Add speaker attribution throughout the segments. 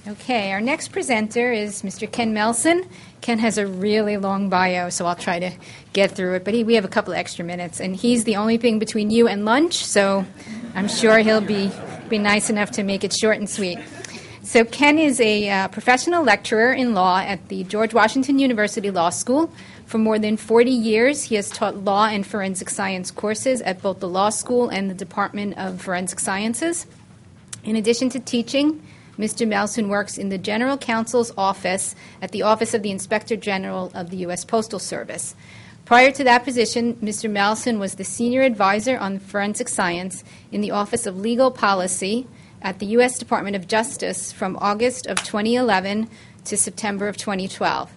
Speaker 1: Okay, our next presenter is Mr. Ken Melson. Ken has a really long bio, so I'll try to get through it, but we have a couple extra minutes, and he's the only thing between you and lunch, so I'm sure he'll be nice enough to make it short and sweet. So Ken is a professional lecturer in law at the George Washington University Law School. For more than 40 years, he has taught law and forensic science courses at both the law school and the Department of Forensic Sciences. In addition to teaching, Mr. Melson works in the General Counsel's office at the Office of the Inspector General of the U.S. Postal Service. Prior to that position, Mr. Melson was the Senior Advisor on Forensic Science in the Office of Legal Policy at the U.S. Department of Justice from August of 2011 to September of 2012.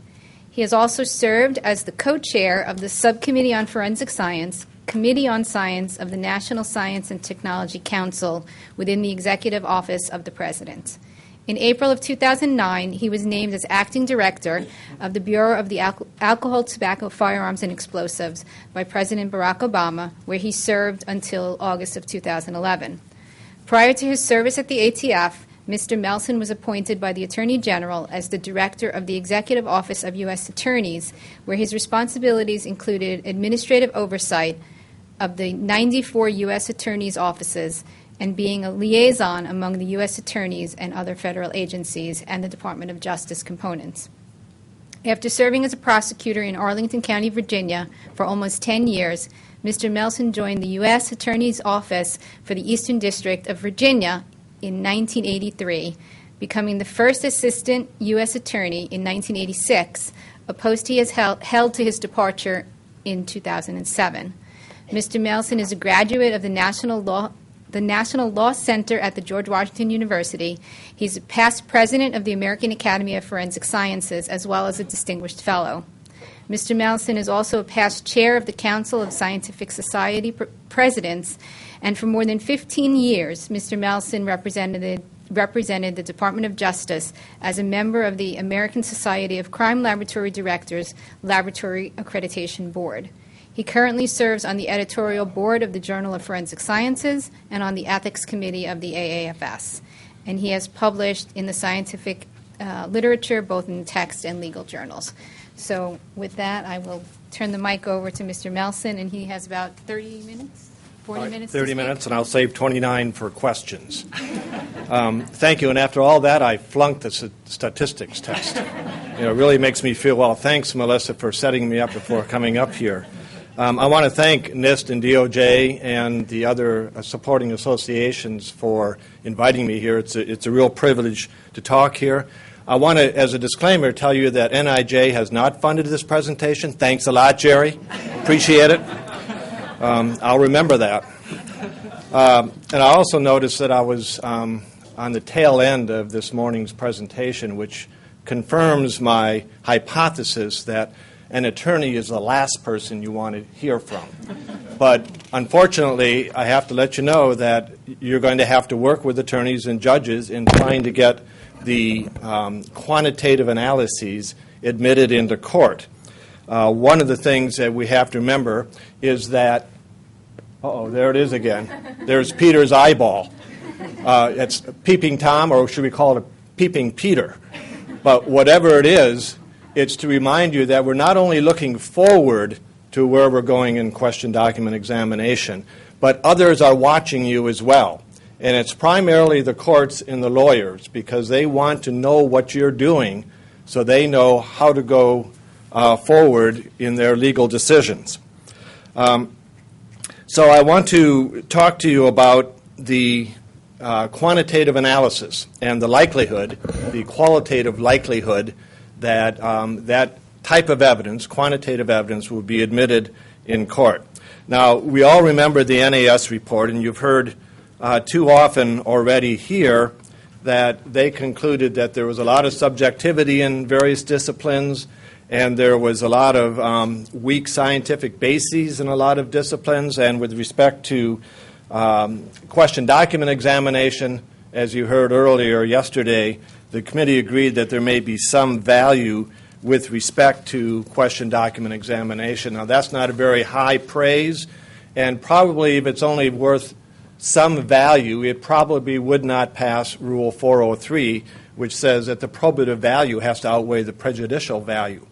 Speaker 1: He has also served as the co-chair of the Subcommittee on Forensic Science, Committee on Science of the National Science and Technology Council within the Executive Office of the President. In April of 2009, he was named as acting director of the Bureau of the Alcohol, Tobacco, Firearms, and Explosives by President Barack Obama, where he served until August of 2011. Prior to his service at the ATF, Mr. Melson was appointed by the Attorney General as the Director of the Executive Office of U.S. Attorneys, where his responsibilities included administrative oversight of the 94 U.S. Attorneys' offices and being a liaison among the U.S. Attorneys and other federal agencies and the Department of Justice components. After serving as a prosecutor in Arlington County, Virginia, for almost 10 years, Mr. Melson joined the U.S. Attorney's Office for the Eastern District of Virginia in 1983, becoming the first assistant U.S. Attorney in 1986, a post he has held to his departure in 2007. Mr. Melson is a graduate of the National Law Center at the George Washington University. He's a past president of the American Academy of Forensic Sciences, as well as a distinguished fellow. Mr. Melson is also a past chair of the Council of Scientific Society Presidents, and for more than 15 years, Mr. Melson represented the Department of Justice as a member of the American Society of Crime Laboratory Directors Laboratory Accreditation Board. He currently serves on the editorial board of the Journal of Forensic Sciences and on the ethics committee of the AAFS. And he has published in the scientific literature, both in text and legal journals. So with that, I will turn the mic over to Mr. Melson, and he has about 30 minutes, 40 minutes
Speaker 2: 30 minutes, and I'll save 29 for questions. Thank you, and after all that, I flunked the statistics test. It really makes me feel well. Thanks, Melissa, for setting me up before coming up here. I want to thank NIST and DOJ and the other supporting associations for inviting me here. It's a real privilege to talk here. I want to, as a disclaimer, tell you that NIJ has not funded this presentation. Thanks a lot, Jerry. Appreciate it. I'll remember that. And I also noticed that I was on the tail end of this morning's presentation, which confirms my hypothesis that an attorney is the last person you want to hear from. But unfortunately, I have to let you know that you're going to have to work with attorneys and judges in trying to get the quantitative analyses admitted into court. One of the things that we have to remember is that, there it is again. There's Peter's eyeball. It's Peeping Tom, or should we call it a Peeping Peter? But whatever it is, it's to remind you that we're not only looking forward to where we're going in question document examination, but others are watching you as well. And it's primarily the courts and the lawyers, because they want to know what you're doing so they know how to go forward in their legal decisions. So I want to talk to you about the quantitative analysis and the likelihood, the qualitative likelihood that that type of evidence, quantitative evidence, will be admitted in court. Now, we all remember the NAS report, and you've heard too often already here that they concluded that there was a lot of subjectivity in various disciplines, and there was a lot of weak scientific bases in a lot of disciplines. And with respect to question document examination, as you heard earlier yesterday, the committee agreed that there may be some value with respect to question document examination. Now, that's not a very high praise, and probably if it's only worth some value, it probably would not pass Rule 403, which says that the probative value has to outweigh the prejudicial value.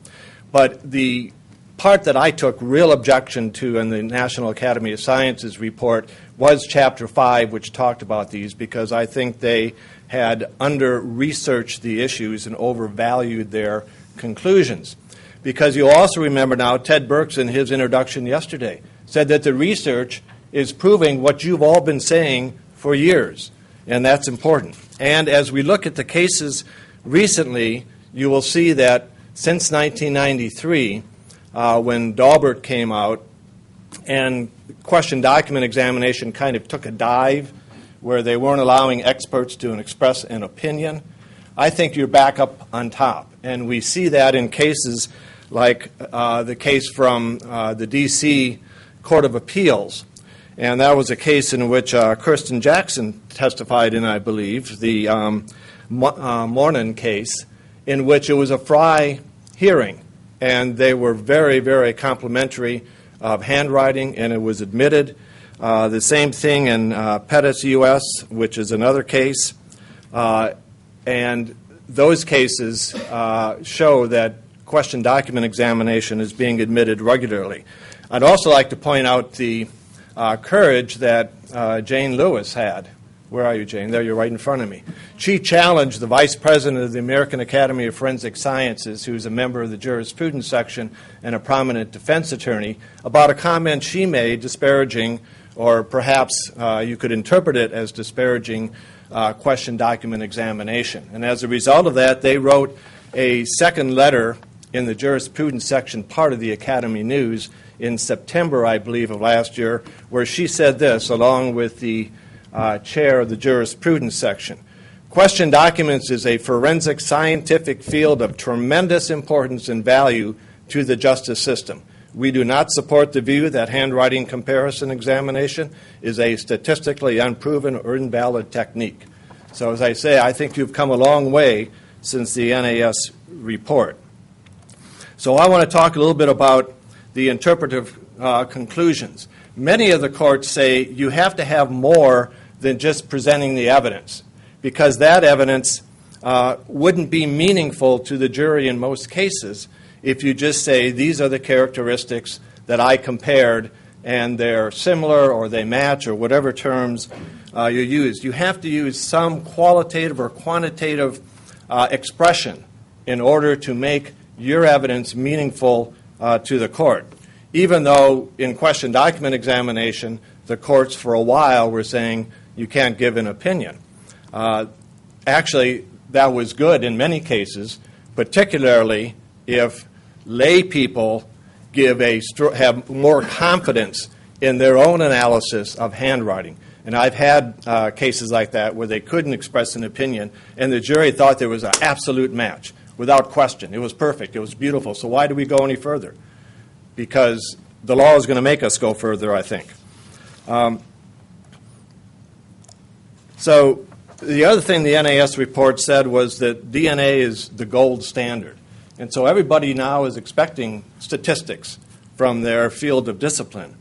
Speaker 2: But the part that I took real objection to in the National Academy of Sciences report was Chapter 5, which talked about these, because I think they had under-researched the issues and overvalued their conclusions. Because you'll also remember now, Ted Burks in his introduction yesterday said that the research is proving what you've all been saying for years, and that's important. And as we look at the cases recently, you will see that since 1993, when Daubert came out, and question document examination kind of took a dive where they weren't allowing experts to express an opinion, I think you're back up on top. And we see that in cases like the case from the D.C. Court of Appeals. And that was a case in which Kirsten Jackson testified in, I believe, the Mornon case, in which it was a Fry hearing. And they were very, very complimentary of handwriting, and it was admitted. The same thing in Pettis U.S., which is another case. And those cases show that question document examination is being admitted regularly. I'd also like to point out the courage that Jane Lewis had. Where are you, Jane? There, you're right in front of me. She challenged the vice president of the American Academy of Forensic Sciences, who's a member of the jurisprudence section and a prominent defense attorney, about a comment she made disparaging, or perhaps you could interpret it as disparaging, question document examination. And as a result of that, they wrote a second letter in the jurisprudence section part of the Academy News in September, I believe, of last year, where she said this, along with the chair of the jurisprudence section. Question documents is a forensic scientific field of tremendous importance and value to the justice system. We do not support the view that handwriting comparison examination is a statistically unproven or invalid technique. So as I say, I think you've come a long way since the NAS report. So I want to talk a little bit about the interpretive conclusions. Many of the courts say you have to have more than just presenting the evidence, because that evidence wouldn't be meaningful to the jury in most cases if you just say these are the characteristics that I compared and they're similar or they match or whatever terms you use. You have to use some qualitative or quantitative expression in order to make your evidence meaningful to the court. Even though in question document examination, the courts for a while were saying you can't give an opinion. Actually, that was good in many cases, particularly if lay people have more confidence in their own analysis of handwriting. And I've had cases like that where they couldn't express an opinion, and the jury thought there was an absolute match, without question. It was perfect. It was beautiful. So why do we go any further? Because the law is going to make us go further, I think. So the other thing the NAS report said was that DNA is the gold standard. And so everybody now is expecting statistics from their field of discipline.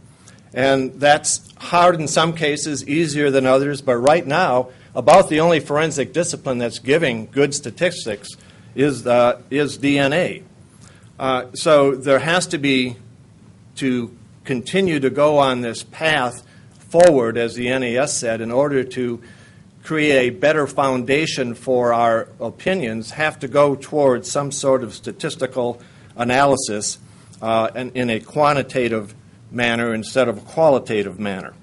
Speaker 2: And that's hard in some cases, easier than others, but right now, about the only forensic discipline that's giving good statistics is DNA. So there has to be, to continue to go on this path forward, as the NAS said, in order to create a better foundation for our opinions, have to go towards some sort of statistical analysis and in a quantitative manner instead of a qualitative manner.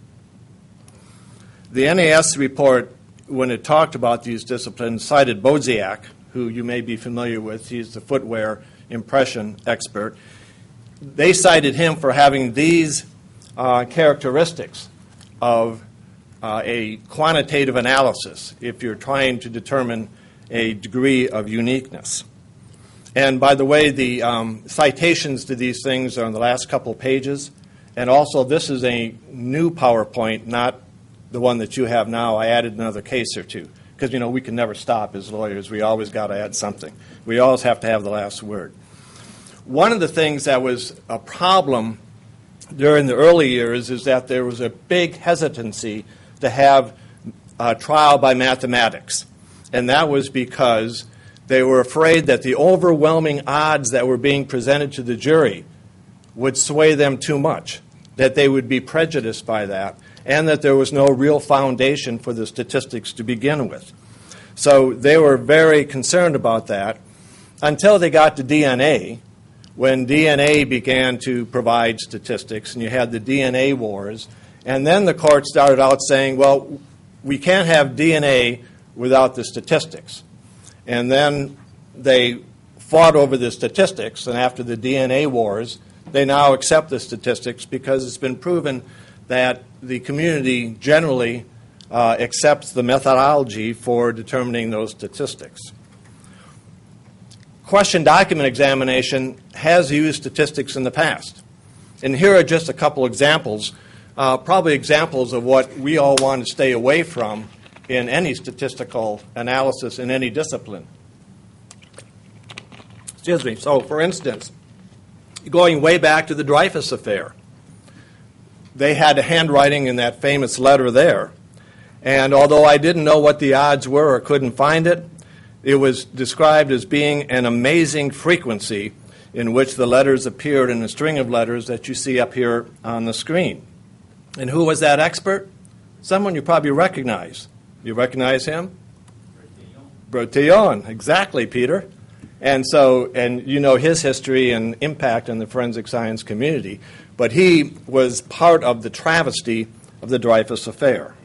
Speaker 2: The NAS report, when it talked about these disciplines, cited Boziak, who you may be familiar with. He's the footwear impression expert. They cited him for having these characteristics of a quantitative analysis if you're trying to determine a degree of uniqueness. And by the way, the citations to these things are on the last couple of pages. And also, this is a new PowerPoint, not the one that you have now. I added another case or two. Because, you know, we can never stop as lawyers. We always got to add something. We always have to have the last word. One of the things that was a problem during the early years is that there was a big hesitancy to have a trial by mathematics. And that was because they were afraid that the overwhelming odds that were being presented to the jury would sway them too much, that they would be prejudiced by that, and that there was no real foundation for the statistics to begin with. So they were very concerned about that until they got to DNA, when DNA began to provide statistics, and you had the DNA wars. And then the court started out saying, well, we can't have DNA without the statistics. And then they fought over the statistics, and after the DNA wars, they now accept the statistics because it's been proven that the community generally accepts the methodology for determining those statistics. Question document examination has used statistics in the past. And here are just a couple examples, probably examples of what we all want to stay away from in any statistical analysis in any discipline. Excuse me. So, for instance, going way back to the Dreyfus affair, they had a handwriting in that famous letter there. And although I didn't know what the odds were or couldn't find it, it was described as being an amazing frequency in which the letters appeared in a string of letters that you see up here on the screen. And who was that expert? Someone you probably recognize. You recognize him? Bertillon. Exactly, Peter. And you know his history and impact on the forensic science community. But he was part of the travesty of the Dreyfus affair.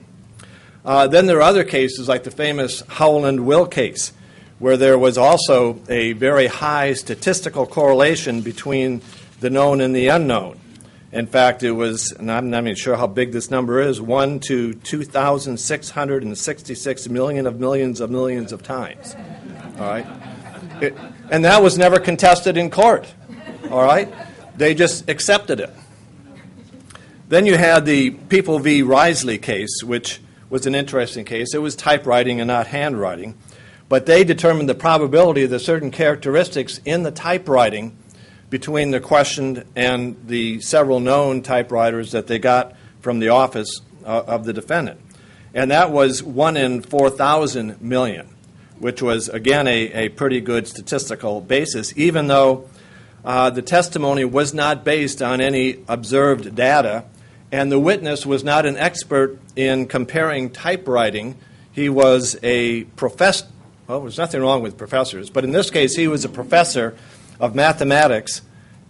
Speaker 2: Then there are other cases like the famous Howland-Will case, where there was also a very high statistical correlation between the known and the unknown. In fact, it was, and I'm not even sure how big this number is, 1 to 2,666 million of millions of times. All right? And that was never contested in court. All right? They just accepted it. Then you had the People v. Risley case, which was an interesting case. It was typewriting and not handwriting. But they determined the probability of the certain characteristics in the typewriting between the questioned and the several known typewriters that they got from the office of the defendant. And that was 1 in 4,000 million, which was, again, a pretty good statistical basis, even though the testimony was not based on any observed data, and the witness was not an expert in comparing typewriting. He was a professor. Well, there's nothing wrong with professors, but in this case, he was a professor of mathematics,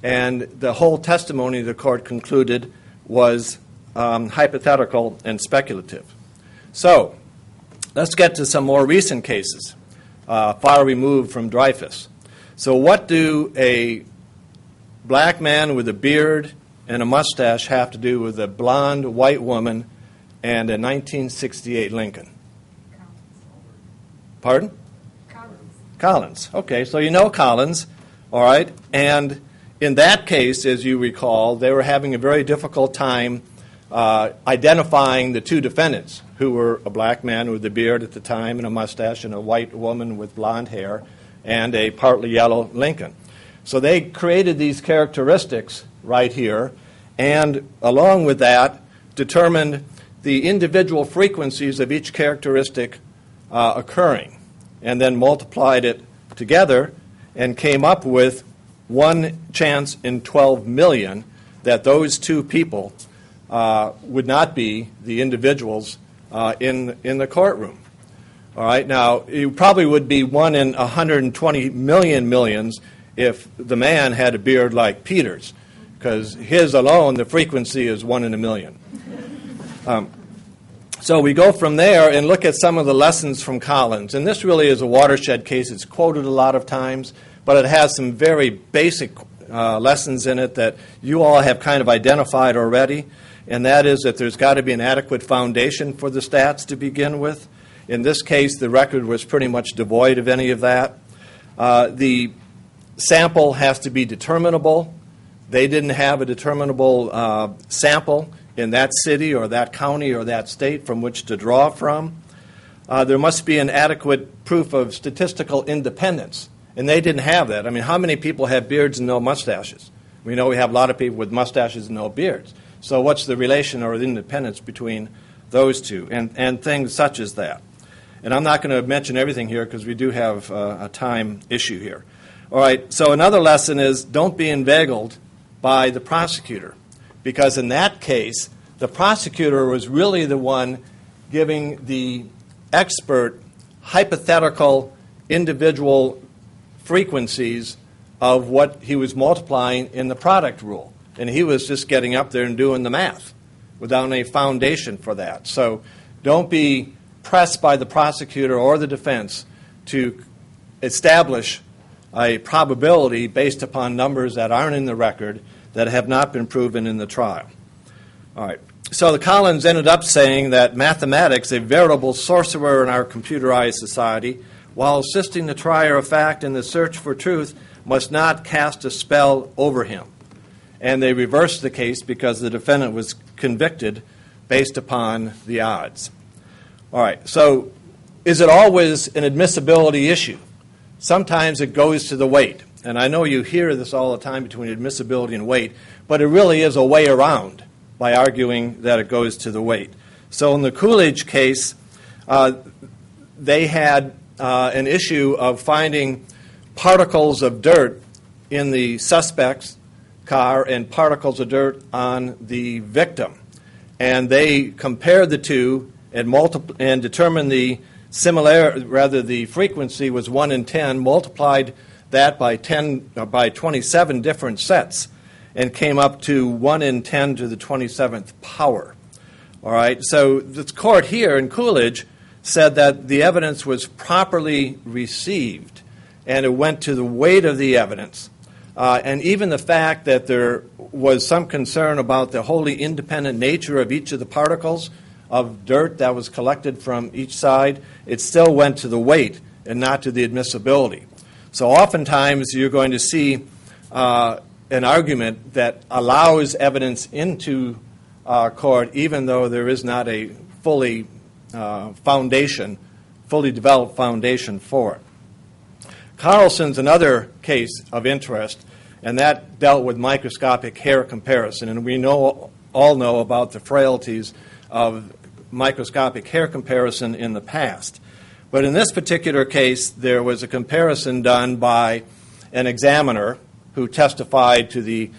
Speaker 2: and the whole testimony the court concluded was hypothetical and speculative. So, let's get to some more recent cases, far removed from Dreyfus. So what do a black man with a beard and a mustache have to do with a blonde white woman and a 1968 Lincoln? Pardon? Collins. Okay, so you know Collins, all right? And in that case, as you recall, they were having a very difficult time identifying the two defendants, who were a black man with a beard at the time and a mustache, and a white woman with blonde hair and a partly yellow Lincoln. So they created these characteristics right here, and along with that, determined the individual frequencies of each characteristic occurring, and then multiplied it together and came up with 1 chance in 12 million that those two people would not be the individuals in the courtroom. All right, now, it probably would be 1 in 120 millions if the man had a beard like Peter's, because his alone, the frequency is 1 in a million. So we go from there and look at some of the lessons from Collins. And this really is a watershed case. It's quoted a lot of times, but it has some very basic lessons in it that you all have kind of identified already, and that is that there's got to be an adequate foundation for the stats to begin with. In this case, the record was pretty much devoid of any of that. The sample has to be determinable. They didn't have a determinable sample in that city or that county or that state from which to draw from. There must be an adequate proof of statistical independence, and they didn't have that. I mean, how many people have beards and no mustaches? We know we have a lot of people with mustaches and no beards. So what's the relation or the independence between those two, and things such as that. And I'm not going to mention everything here because we do have a time issue here. All right, so another lesson is don't be inveigled by the prosecutor, because in that case, the prosecutor was really the one giving the expert hypothetical individual frequencies of what he was multiplying in the product rule. And he was just getting up there and doing the math without any foundation for that. So don't be pressed by the prosecutor or the defense to establish a probability based upon numbers that aren't in the record, that have not been proven in the trial. All right. So the Collins ended up saying that mathematics, a veritable sorcerer in our computerized society, while assisting the trier of fact in the search for truth, must not cast a spell over him. And they reversed the case because the defendant was convicted based upon the odds. All right, so is it always an admissibility issue? Sometimes it goes to the weight. And I know you hear this all the time between admissibility and weight, but it really is a way around by arguing that it goes to the weight. So in the Coolidge case, they had an issue of finding particles of dirt in the suspect's car and particles of dirt on the victim. And they compared the two and determined the the frequency was 1 in 10, multiplied that by 27 different sets, and came up to 1 in 10 to the 27th power. All right, so the court here in Coolidge said that the evidence was properly received, and it went to the weight of the evidence. And even the fact that there was some concern about the wholly independent nature of each of the particles of dirt that was collected from each side, it still went to the weight and not to the admissibility. So oftentimes you're going to see an argument that allows evidence into court even though there is not a fully developed foundation for it. Carlson's another case of interest, and that dealt with microscopic hair comparison. And we all know about the frailties of microscopic hair comparison in the past. But in this particular case, there was a comparison done by an examiner who testified to the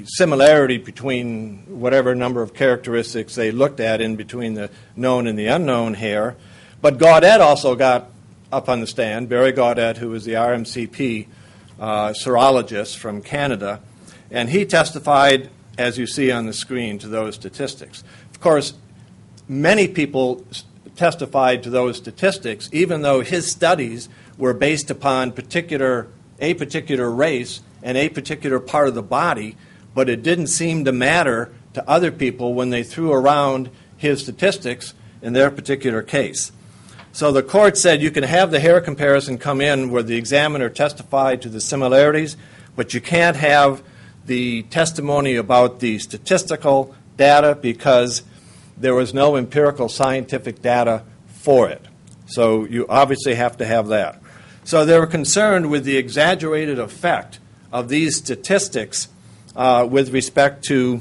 Speaker 2: similarity between whatever number of characteristics they looked at in between the known and the unknown hair. But Gaudet also got up on the stand, Barry Gaudet, who was the RMCP serologist from Canada, and he testified, as you see on the screen, to those statistics. Of course, many people testified to those statistics, even though his studies were based upon a particular race and a particular part of the body, but it didn't seem to matter to other people when they threw around his statistics in their particular case. So the court said you can have the hair comparison come in where the examiner testified to the similarities, but you can't have the testimony about the statistical data because there was no empirical scientific data for it. So you obviously have to have that. So they were concerned with the exaggerated effect of these statistics with respect to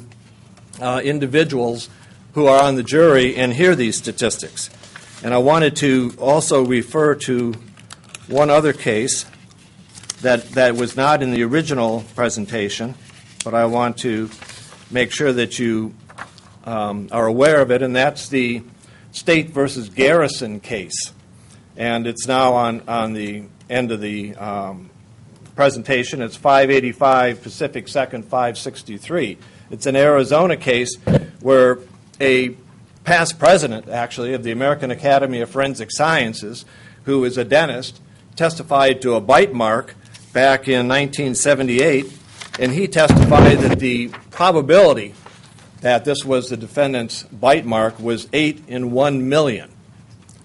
Speaker 2: individuals who are on the jury and hear these statistics. And I wanted to also refer to one other case that was not in the original presentation, but I want to make sure that you are aware of it, and that's the State versus Garrison case. And it's now on the end of the presentation. It's 585 Pacific 2nd, 563. It's an Arizona case where a past president, actually, of the American Academy of Forensic Sciences, who is a dentist, testified to a bite mark back in 1978, and he testified that the probability that this was the defendant's bite mark was 8 in 1 million.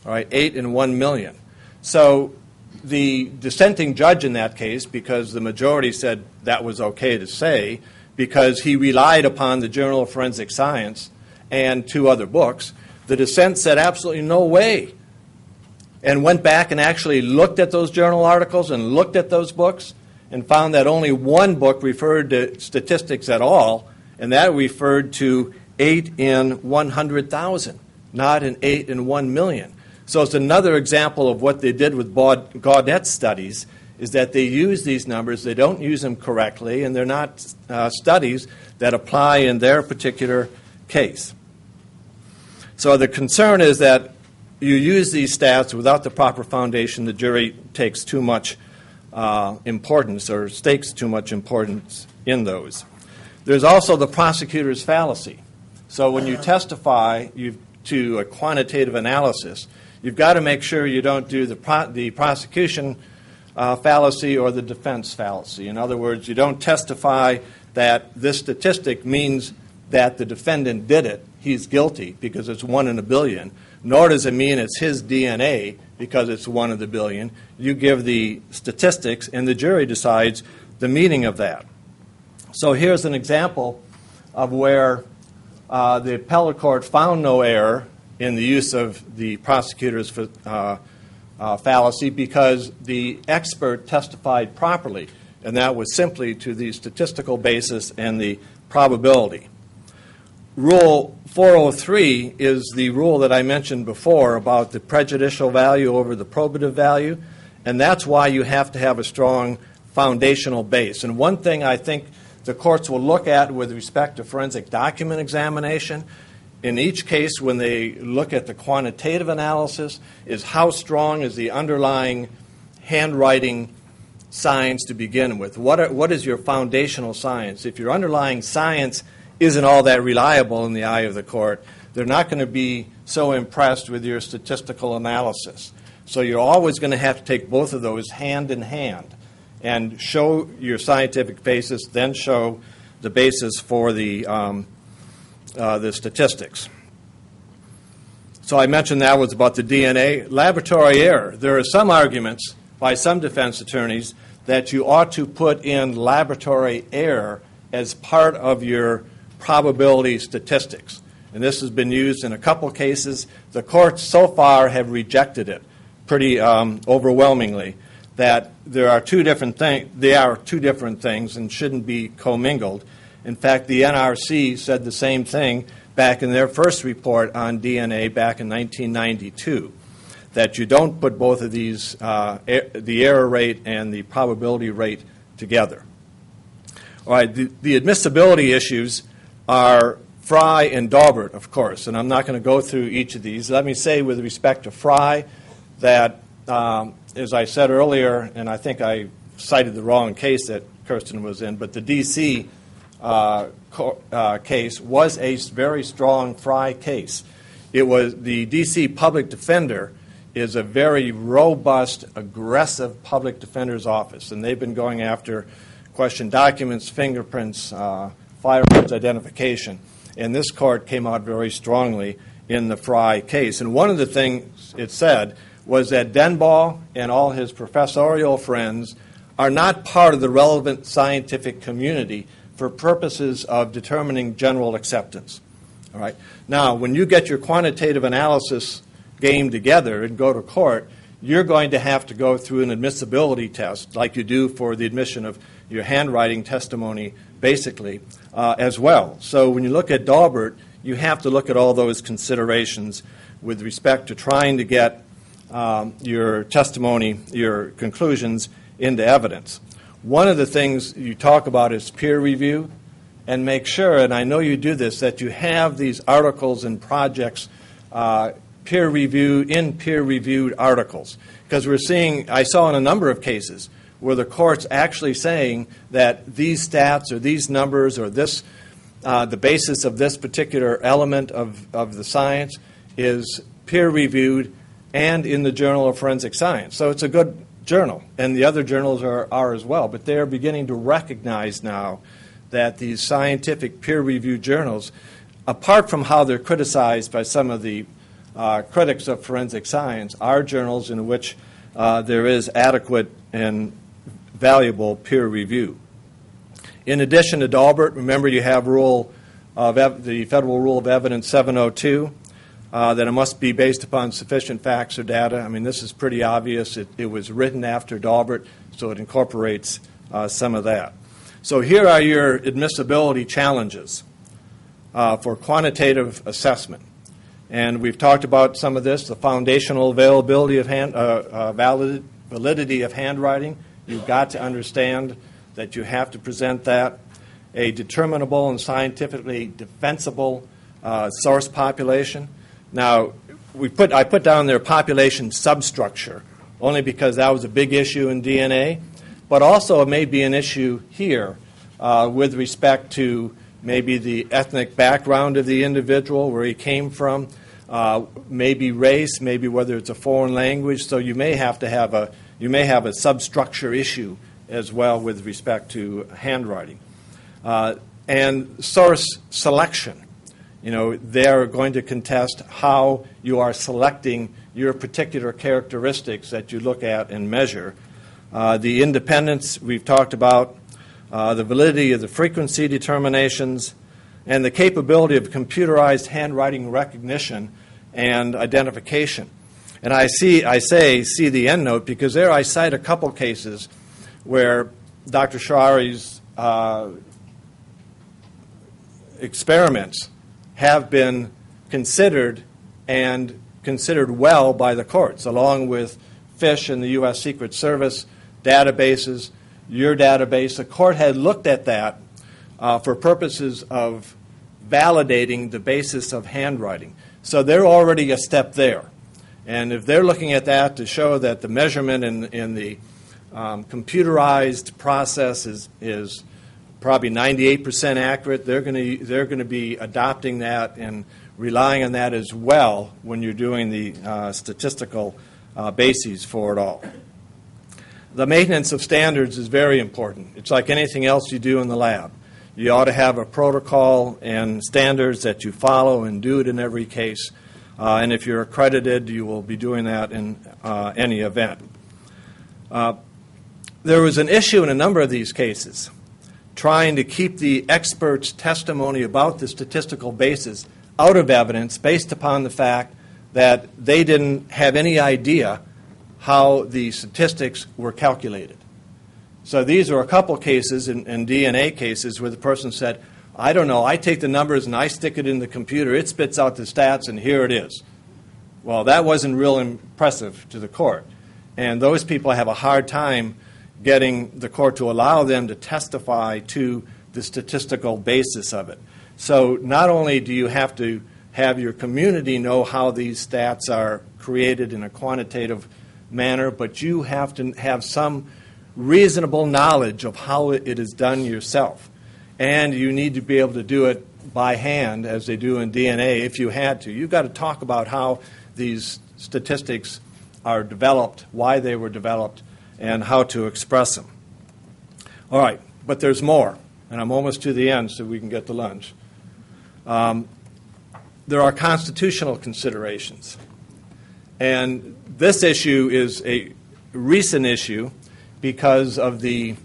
Speaker 2: All right, 8 in 1 million. So the dissenting judge in that case, because the majority said that was okay to say, because he relied upon the Journal of Forensic Science and 2 other books, the dissent said absolutely no way, and went back and actually looked at those journal articles and looked at those books and found that only one book referred to statistics at all, and that referred to 8 in 100,000, not an 8 in 1 million. So it's another example of what they did with Gaudet's studies, is that they use these numbers, they don't use them correctly, and they're not studies that apply in their particular case. So the concern is that you use these stats without the proper foundation, the jury takes too much importance or stakes too much importance in those. There's also the prosecutor's fallacy. So when you testify to a quantitative analysis, you've got to make sure you don't do the prosecution fallacy or the defense fallacy. In other words, you don't testify that this statistic means that the defendant did it, he's guilty because it's 1 in a billion, nor does it mean it's his DNA because it's 1 in a billion. You give the statistics and the jury decides the meaning of that. So here's an example of where the appellate court found no error in the use of the prosecutor's fallacy because the expert testified properly, and that was simply to the statistical basis and the probability. Rule 403 is the rule that I mentioned before about the prejudicial value over the probative value, and that's why you have to have a strong foundational base. And one thing I think the courts will look at with respect to forensic document examination in each case when they look at the quantitative analysis is how strong is the underlying handwriting science to begin with. What is your foundational science? If your underlying science isn't all that reliable in the eye of the court, they're not going to be so impressed with your statistical analysis. So you're always going to have to take both of those hand in hand and show your scientific basis, then show the basis for the statistics. So I mentioned that was about the DNA. Laboratory error. There are some arguments by some defense attorneys that you ought to put in laboratory error as part of your probability statistics. And this has been used in a couple cases. The courts so far have rejected it pretty overwhelmingly, that there are two different things. They are two different things and shouldn't be commingled. In fact, the NRC said the same thing back in their first report on DNA back in 1992, that you don't put both of these, the error rate and the probability rate, together. All right, the admissibility issues are Fry and Daubert, of course, and I'm not going to go through each of these. Let me say with respect to Fry that, as I said earlier, and I think I cited the wrong case that Kirsten was in, but the D.C. Case was a very strong Fry case. It was the D.C. public defender is a very robust, aggressive public defender's office, and they've been going after questioned documents, fingerprints, firearms identification. And this court came out very strongly in the Fry case. And one of the things it said was that Denbaugh and all his professorial friends are not part of the relevant scientific community for purposes of determining general acceptance. All right. Now, when you get your quantitative analysis game together and go to court, you're going to have to go through an admissibility test like you do for the admission of your handwriting testimony, basically, as well. So when you look at Daubert, you have to look at all those considerations with respect to trying to get your testimony, your conclusions into evidence. One of the things you talk about is peer review, and make sure, and I know you do this, that you have these articles and projects peer-reviewed articles. Because I saw in a number of cases where the court's actually saying that these stats or these numbers or this, the basis of this particular element of the science is peer-reviewed and in the Journal of Forensic Science. So it's a good journal, and the other journals are as well. But they're beginning to recognize now that these scientific peer-reviewed journals, apart from how they're criticized by some of the critics of forensic science, are journals in which there is adequate and valuable peer review. In addition to Daubert, remember you have the Federal Rule of Evidence 702, that it must be based upon sufficient facts or data. I mean, this is pretty obvious. It was written after Daubert, so it incorporates some of that. So here are your admissibility challenges. for quantitative assessment. And we've talked about some of this, the foundational availability of validity of handwriting. You've got to understand that you have to present that. A determinable and scientifically defensible source population. Now, I put down their population substructure only because that was a big issue in DNA, but also it may be an issue here with respect to maybe the ethnic background of the individual, where he came from, maybe race, maybe whether it's a foreign language. So you may have a substructure issue as well with respect to handwriting. And source selection. They're going to contest how you are selecting your particular characteristics that you look at and measure. The independence we've talked about, the validity of the frequency determinations, and the capability of computerized handwriting recognition and identification. And I say see the end note because there I cite a couple cases where Dr. Sharari's experiments have been considered and considered well by the courts, along with FISH and the U.S. Secret Service databases, your database. The court had looked at that for purposes of validating the basis of handwriting. So they're already a step there. And if they're looking at that to show that the measurement in the computerized process is probably 98% accurate, they're going to be adopting that and relying on that as well when you're doing the statistical bases for it all. The maintenance of standards is very important. It's like anything else you do in the lab. You ought to have a protocol and standards that you follow and do it in every case. And if you're accredited, you will be doing that in any event. There was an issue in a number of these cases trying to keep the experts' testimony about the statistical basis out of evidence based upon the fact that they didn't have any idea how the statistics were calculated. So these are a couple cases in DNA cases where the person said, I don't know, I take the numbers and I stick it in the computer, it spits out the stats, and here it is. Well, that wasn't real impressive to the court. And those people have a hard time getting the court to allow them to testify to the statistical basis of it. So not only do you have to have your community know how these stats are created in a quantitative manner, but you have to have some reasonable knowledge of how it is done yourself. And you need to be able to do it by hand, as they do in DNA, if you had to. You've got to talk about how these statistics are developed, why they were developed, and how to express them. All right, but there's more, and I'm almost to the end so we can get to lunch. There are constitutional considerations. And this issue is a recent issue because of the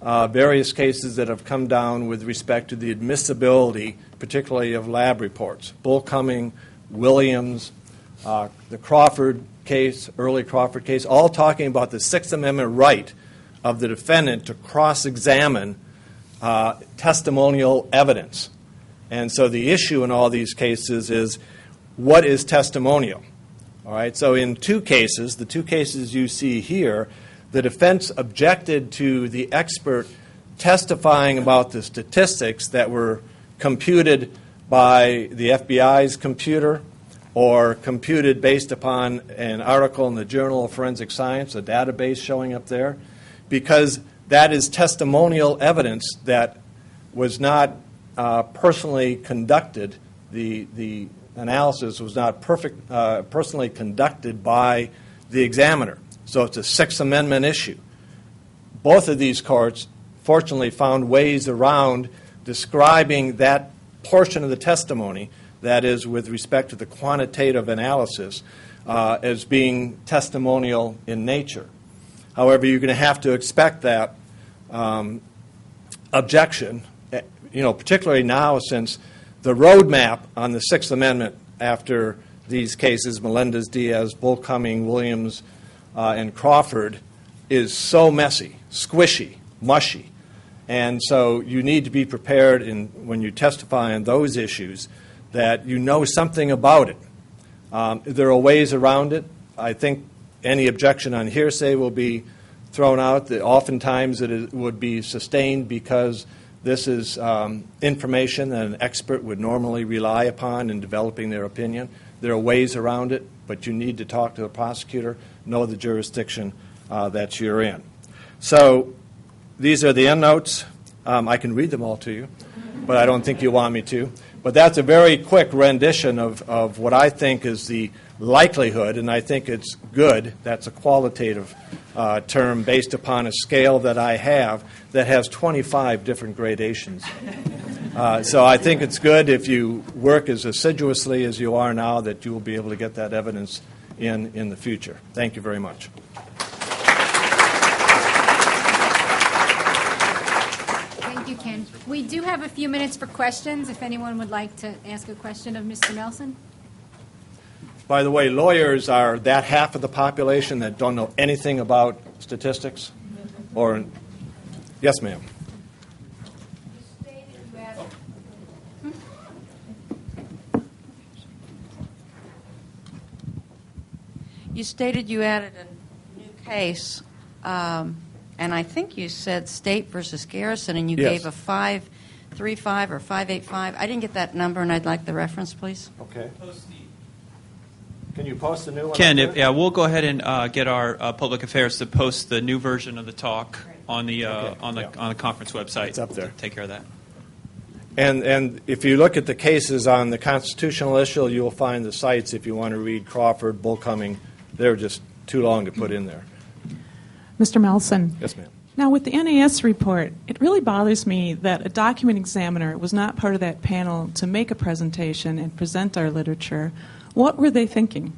Speaker 2: various cases that have come down with respect to the admissibility, particularly of lab reports. Bullcoming, Williams, the Crawford case, early Crawford case, all talking about the Sixth Amendment right of the defendant to cross-examine testimonial evidence. And so the issue in all these cases is, what is testimonial? All right, so in two cases, the two cases you see here, the defense objected to the expert testifying about the statistics that were computed by the FBI's computer or computed based upon an article in the Journal of Forensic Science, a database showing up there, because that is testimonial evidence that was not personally conducted. The analysis was not personally conducted by the examiner. So it's a Sixth Amendment issue. Both of these courts, fortunately, found ways around describing that portion of the testimony, that is, with respect to the quantitative analysis, as being testimonial in nature. However, you're going to have to expect that objection, particularly now since the roadmap on the Sixth Amendment after these cases, Melendez, Diaz, Bullcoming, Williams, and Crawford, is so messy, squishy, mushy. And so you need to be prepared when you testify on those issues that you know something about it. There are ways around it. I think any objection on hearsay will be thrown out. Oftentimes it would be sustained because this is information that an expert would normally rely upon in developing their opinion. There are ways around it, but you need to talk to the prosecutor, know the jurisdiction that you're in. So these are the endnotes. I can read them all to you, but I don't think you want me to. But that's a very quick rendition of what I think is the likelihood, and I think it's good. That's a qualitative term based upon a scale that I have that has 25 different gradations. So I think it's good if you work as assiduously as you are now that you will be able to get that evidence in the future. Thank you very much.
Speaker 1: Thank you, Ken. We do have a few minutes for questions if anyone would like to ask a question of Mr. Melson.
Speaker 2: By the way, lawyers are that half of the population that don't know anything about statistics? Or, yes, ma'am.
Speaker 3: You stated you added a new case, and I think you said State versus Garrison, and you
Speaker 2: Yes.
Speaker 3: gave a 535 or 585. I didn't get that number, and I'd like the reference, please.
Speaker 2: Okay. Can you post the new one?
Speaker 4: Ken, we'll go ahead and get our public affairs to post the new version of the talk on the on the conference website.
Speaker 2: It's up there.
Speaker 4: To take care of that.
Speaker 2: And if you look at the cases on the constitutional issue, you'll find the sites if you want to read Crawford, Bullcoming. They're just too long to put in there.
Speaker 5: Mr. Melson.
Speaker 2: Yes, ma'am.
Speaker 5: Now, with the NAS report, it really bothers me that a document examiner was not part of that panel to make a presentation and present our literature. What were they thinking?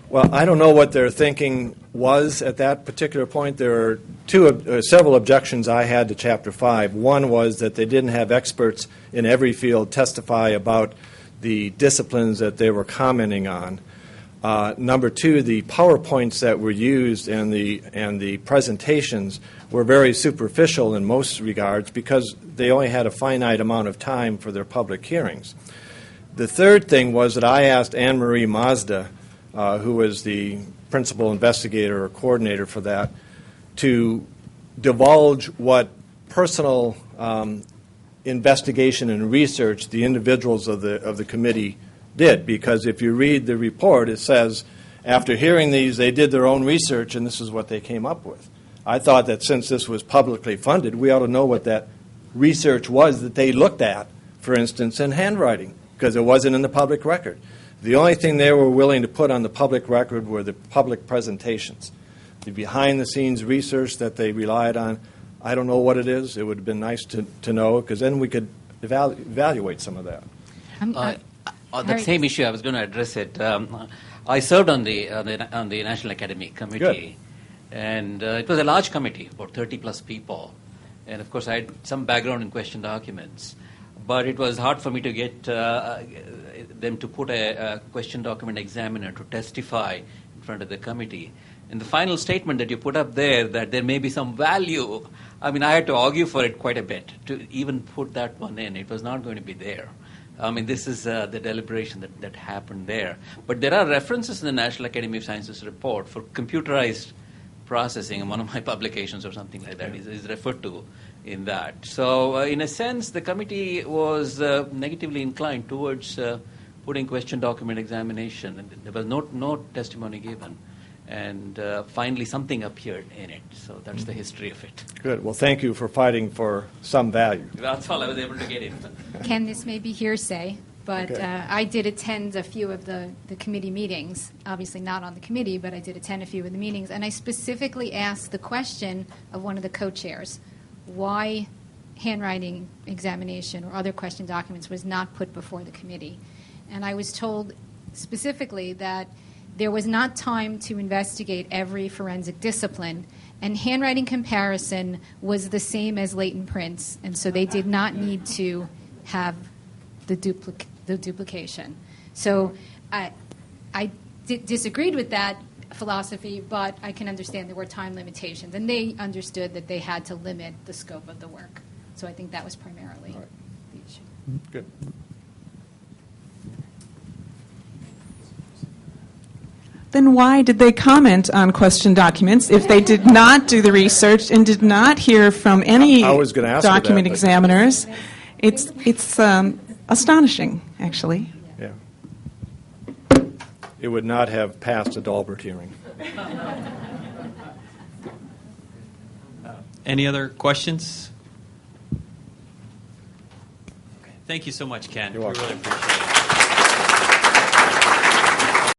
Speaker 2: Well, I don't know what their thinking was at that particular point. There are several objections I had to Chapter 5. One was that they didn't have experts in every field testify about the disciplines that they were commenting on. Number two, the PowerPoints that were used and the presentations were very superficial in most regards because they only had a finite amount of time for their public hearings. The third thing was that I asked Anne Marie Mazda, who was the principal investigator or coordinator for that, to divulge what personal investigation and research the individuals of the committee did, because if you read the report, it says after hearing these, they did their own research and this is what they came up with. I thought that since this was publicly funded, we ought to know what that research was that they looked at, for instance, in handwriting, because it wasn't in the public record. The only thing they were willing to put on the public record were the public presentations. The behind-the-scenes research that they relied on, I don't know what it is. It would have been nice to know, because then we could evaluate some of that.
Speaker 6: On that same issue, I was going to address it. I served on the National Academy Committee, and it was a large committee, about 30-plus people. And, of course, I had some background in question documents. But it was hard for me to get them to put a question document examiner to testify in front of the committee. And the final statement that you put up there, that there may be some value, I mean, I had to argue for it quite a bit to even put that one in. It was not going to be there. I mean, this is the deliberation that happened there. But there are references in the National Academy of Sciences report for computerized processing, and one of my publications or something like that is referred to in that. So, in a sense, the committee was negatively inclined towards putting question document examination. And there was no testimony given. And finally, something appeared in it. So that's the history of it.
Speaker 2: Good. Well, thank you for fighting for some value.
Speaker 6: That's all I was able to get in.
Speaker 1: Ken, this may be hearsay, but
Speaker 2: Okay.
Speaker 1: I did attend a few of the committee meetings. Obviously not on the committee, but I did attend a few of the meetings. And I specifically asked the question of one of the co-chairs, why handwriting examination or other question documents was not put before the committee. And I was told specifically that there was not time to investigate every forensic discipline, and handwriting comparison was the same as latent prints, and so they did not need to have the duplication. So I disagreed with that philosophy, but I can understand there were time limitations, and they understood that they had to limit the scope of the work. So I think that was primarily the issue.
Speaker 2: Good.
Speaker 5: Then why did they comment on question documents if they did not do the research and did not hear from any
Speaker 2: I was gonna ask you
Speaker 5: document
Speaker 2: that, but-
Speaker 5: examiners? It's astonishing, actually.
Speaker 2: Yeah. It would not have passed a Dalbert hearing.
Speaker 4: Any other questions? Okay. Thank you so much, Ken.
Speaker 2: You're welcome.
Speaker 4: We really appreciate it.